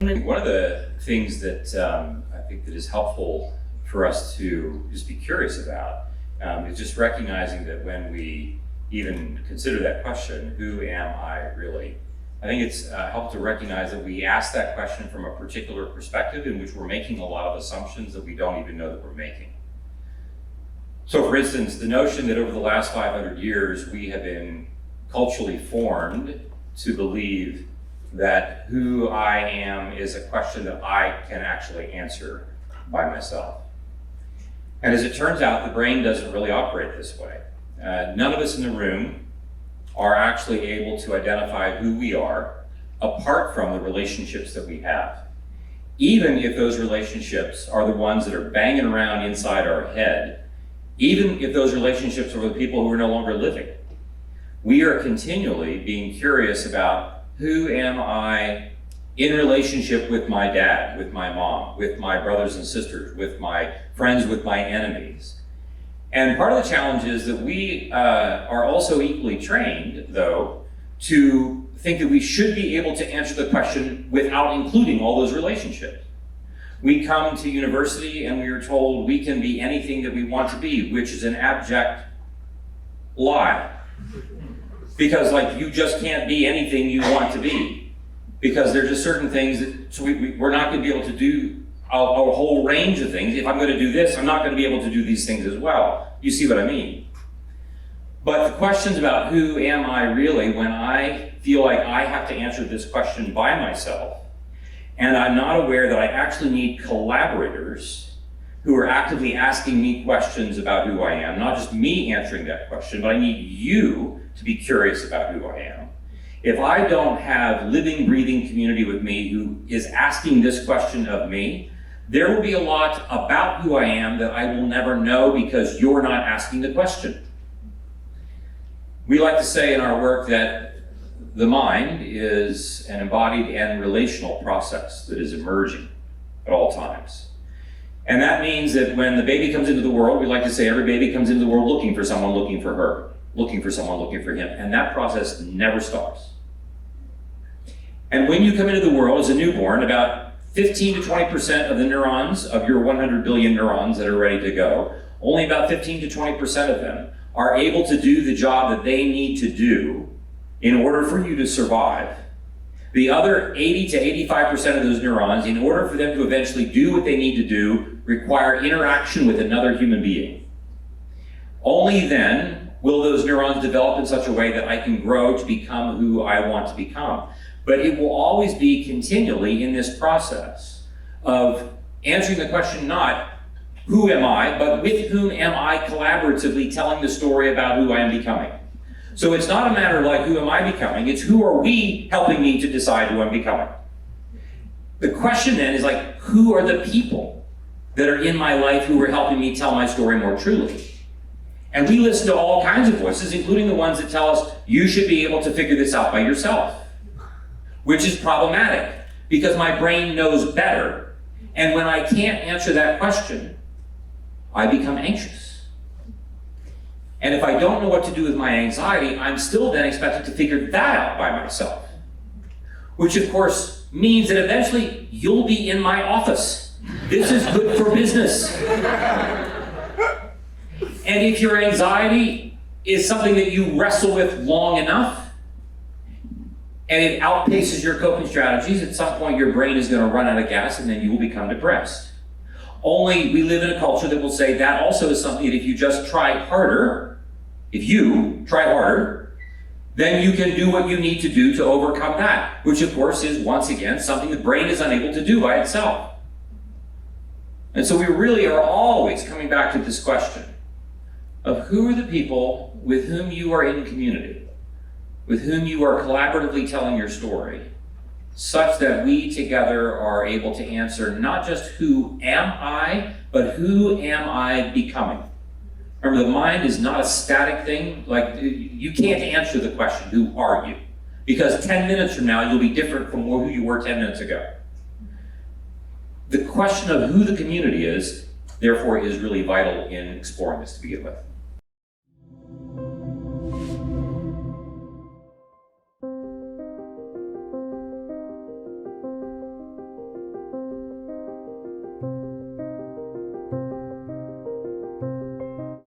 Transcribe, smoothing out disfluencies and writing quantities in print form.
One of the things that I think that is helpful for us to just be curious about is just recognizing that when we even consider that question, who am I really? I think it's helpful to recognize that we ask that question from a particular perspective in which we're making a lot of assumptions that we don't even know that we're making. So for instance, the notion that over the last 500 years we have been culturally formed to believe that who I am is a question that I can actually answer by myself. And as it turns out, the brain doesn't really operate this way. None of us in the room are actually able to identify who we are apart from the relationships that we have. Even if those relationships are the ones that are banging around inside our head, even if those relationships are with people who are no longer living, we are continually being curious about who am I in relationship with my dad, with my mom, with my brothers and sisters, with my friends, with my enemies. And part of the challenge is that we are also equally trained, though, to think that we should be able to answer the question without including all those relationships. We come to university and we are told we can be anything that we want to be, which is an abject lie. Because you just can't be anything you want to be. Because there's just certain things that, so we're not going to be able to do a whole range of things. If I'm going to do this, I'm not going to be able to do these things as well. You see what I mean? But the questions about who am I really, when I feel like I have to answer this question by myself, and I'm not aware that I actually need collaborators who are actively asking me questions about who I am, not just me answering that question, but I need you to be curious about who I am. If I don't have living, breathing community with me who is asking this question of me, there will be a lot about who I am that I will never know because you're not asking the question. We like to say in our work that the mind is an embodied and relational process that is emerging at all times. And that means that when the baby comes into the world, we like to say every baby comes into the world looking for someone looking for her, looking for someone looking for him. And that process never stops. And when you come into the world as a newborn, about 15 to 20% of the neurons of your 100 billion neurons that are ready to go, only about 15 to 20% of them are able to do the job that they need to do in order for you to survive. The other 80 to 85% of those neurons, in order for them to eventually do what they need to do, require interaction with another human being. Only then will those neurons develop in such a way that I can grow to become who I want to become. But it will always be continually in this process of answering the question not who am I, but with whom am I collaboratively telling the story about who I am becoming. So it's not a matter of who am I becoming, it's who are we helping me to decide who I'm becoming. The question then is who are the people that are in my life who are helping me tell my story more truly? And we listen to all kinds of voices, including the ones that tell us you should be able to figure this out by yourself, which is problematic because my brain knows better. And when I can't answer that question, I become anxious. And if I don't know what to do with my anxiety, I'm still then expected to figure that out by myself. Which of course means that eventually you'll be in my office. This is good for business. And if your anxiety is something that you wrestle with long enough, and it outpaces your coping strategies, at some point your brain is going to run out of gas and then you will become depressed. Only we live in a culture that will say that also is something that if you just try harder, if you try harder, then you can do what you need to do to overcome that, which of course is, once again, something the brain is unable to do by itself. And so we really are always coming back to this question of who are the people with whom you are in community, with whom you are collaboratively telling your story, such that we together are able to answer not just who am I, but who am I becoming? Remember, the mind is not a static thing. You can't answer the question, who are you? Because 10 minutes from now, you'll be different from who you were 10 minutes ago. The question of who the community is, therefore, is really vital in exploring this to begin with.